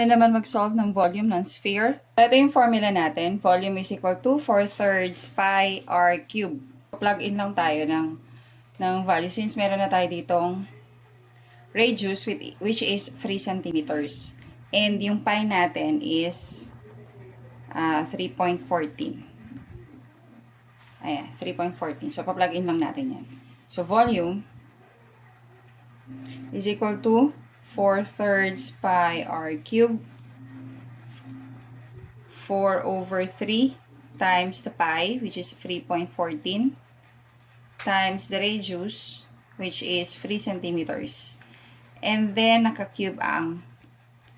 paano naman mag-solve ng volume ng sphere? Ito yung formula natin. Volume is equal to 4/3 pi r cube. Plug in lang tayo ng value since meron na tayo ditong radius which is 3 centimeters. And yung pi natin is 3.14. Ayan, 3.14. So, pa-plug in lang natin yan. So, volume is equal to 4/3 pi r cube 4/3 times the pi, which is 3.14, times the radius, which is 3 centimeters. And then, naka-cube ang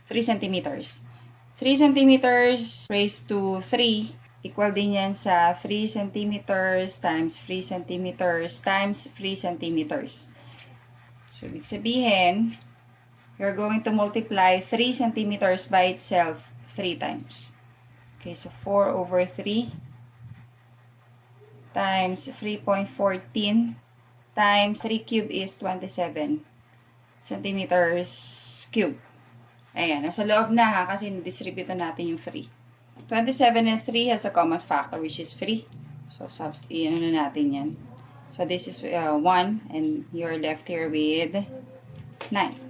3 centimeters. 3 centimeters raised to 3, equal din yan sa 3 centimeters times 3 centimeters times 3 centimeters. So, ibig sabihin, you're going to multiply 3 centimeters by itself 3 times. Okay, so 4/3 times 3.14 times 3 cube is 27 centimeters cube. Ayan, nasa loob na ha, kasi distribute na natin yung 3. 27 and 3 has a common factor which is 3. So, ano na natin yan. So, this is 1 and you're left here with 9.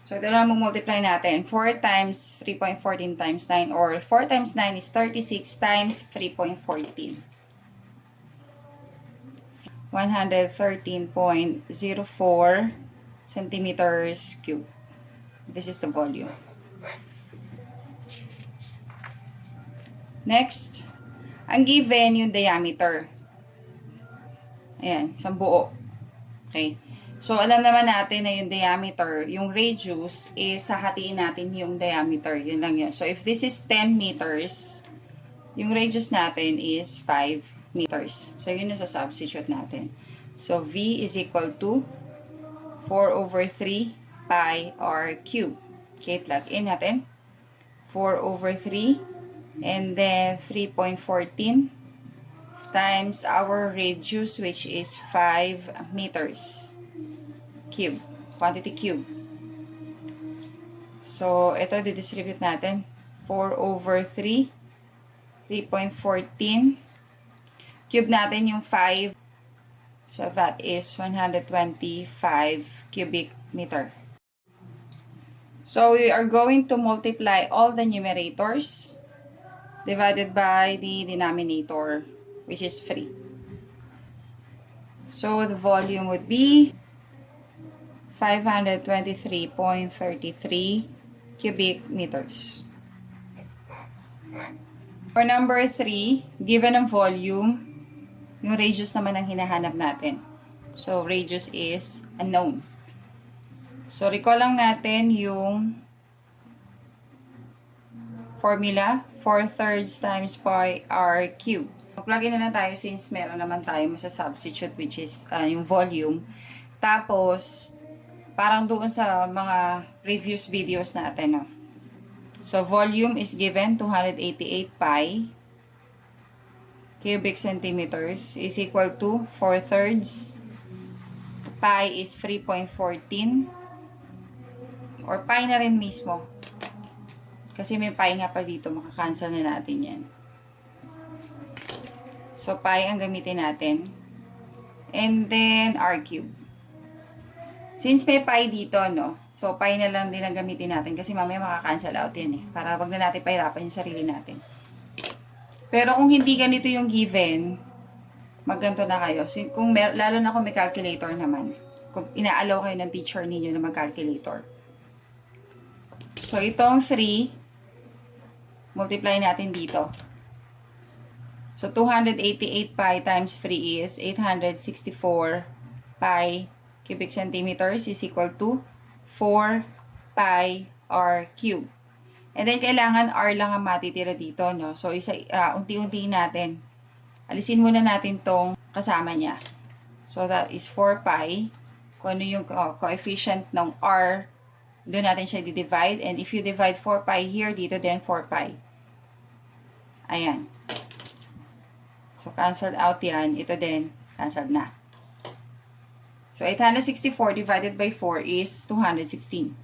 So, ito lang multiply natin. 4 times 3.14 times 9 or 4 times 9 is 36 times 3.14. 113.04 centimeters cube. This is the volume. Next, ang given yung diameter. Ayan, isang buo. Okay. So, alam naman natin na yung diameter, yung radius, is hahatiin natin yung diameter. Yun lang yun. So, if this is 10 meters, yung radius natin is 5 meters. So, yun yung sa-substitute natin. So, V is equal to 4/3 pi r cube. Okay, plug in natin. 4/3 and then 3.14 times our radius which is 5 meters cube, quantity cube. So, ito didistribute natin. 4/3, 3.14. Cube natin yung 5. So, that is 125 cubic meter. So, we are going to multiply all the numerators divided by the denominator, which is 3. So, the volume would be 523.33 cubic meters. For number 3, given ang volume, yung radius naman ang hinahanap natin. So, radius is unknown. So, recall lang natin yung formula, 4/3 times pi r cube. Plug in na lang tayo since meron naman tayo masasubstitute which is yung volume. Tapos, parang doon sa mga previous videos natin, no? So, volume is given 288 pi cubic centimeters is equal to 4/3. Pi is 3.14 or pi na rin mismo. Kasi may pi nga pa dito, makakancel na natin yan. So, pi ang gamitin natin. And then, r cube. Since may pi dito, no? So, pi na lang din ang gamitin natin kasi mamaya makakancel out yan eh. Para wag na natin pahirapan yung sarili natin. Pero kung hindi ganito yung given, magganto na kayo. So, lalo na kung may calculator naman. Kung inaalaw kayo ng teacher ninyo na mag-calculator. So, itong 3, multiply natin dito. So, 288 pi times 3 is 864 pi cubic centimeters is equal to 4 pi r cube. And then, kailangan r lang ang matitira dito, no? So, unti-unti natin. Alisin muna natin tong kasama niya. So, that is 4 pi. Kung ano yung coefficient ng r, doon natin siya di-divide. And if you divide 4 pi here, dito then 4 pi. Ayan. So, cancelled out yan. Ito din, cancelled na. So, 864 divided by 4 is 216.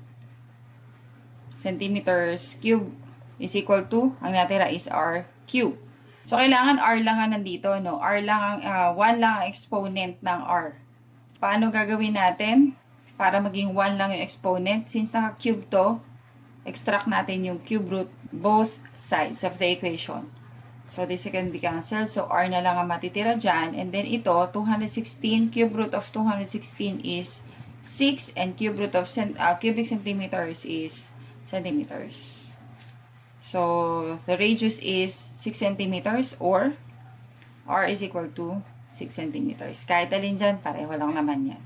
centimeters cube is equal to, ang natira is r cube. So, kailangan r lang ang nandito, no? R lang ang, 1 lang ang exponent ng r. Paano gagawin natin para maging 1 lang yung exponent? Since naka-cube to, extract natin yung cube root both sides of the equation. So, this can be cancelled. So, r na lang ang matitira dyan. And then ito, 216, cube root of 216 is 6 and cube root of cubic centimeters is centimeters. So, the radius is 6 centimeters or r is equal to 6 centimeters. Kahit alin dyan, pareho lang naman yan.